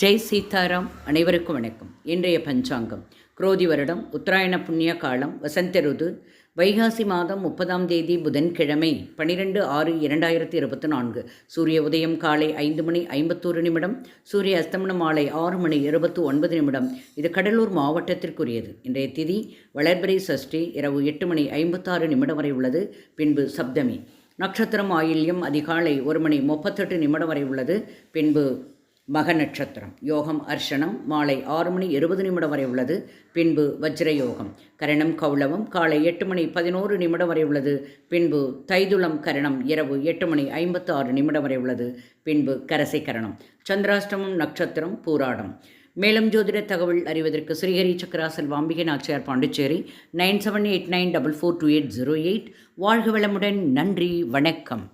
ஜெய் சீதாராம். அனைவருக்கும் வணக்கம். இன்றைய பஞ்சாங்கம் குரோதி வருடம் உத்தராயண புண்ணிய காலம் வசந்த ருது வைகாசி மாதம் 30ஆம் தேதி புதன்கிழமை 12/6/2024. சூரிய உதயம் காலை 5:51. சூரிய அஸ்தமனம் மாலை 6:29. இது கடலூர் மாவட்டத்திற்குரியது. இன்றைய திதி வளர்பிறை சஷ்டி இரவு 8:56 வரை உள்ளது. பின்பு சப்தமி. நட்சத்திரம் ஆயில்யம் அதிகாலை 1:38 வரை உள்ளது. பின்பு மக நட்சத்திரம். யோகம் அர்ஷனம் மாலை 6:20 வரை உள்ளது. பின்பு வஜ்ர யோகம். கரணம் கௌளவம் காலை 8:11 வரை உள்ளது. பின்பு தைதுளம் கரணம் இரவு 8:56 வரை உள்ளது. பின்பு கரசை கரணம். சந்திராஷ்டமம் நட்சத்திரம் பூராடம். மேலும் ஜோதிட தகவல் அறிவதற்கு ஸ்ரீஹரி சக்கராசல் வாம்பிகை நாச்சியார், பாண்டிச்சேரி 9789442808. வாழ்க வளமுடன். நன்றி, வணக்கம்.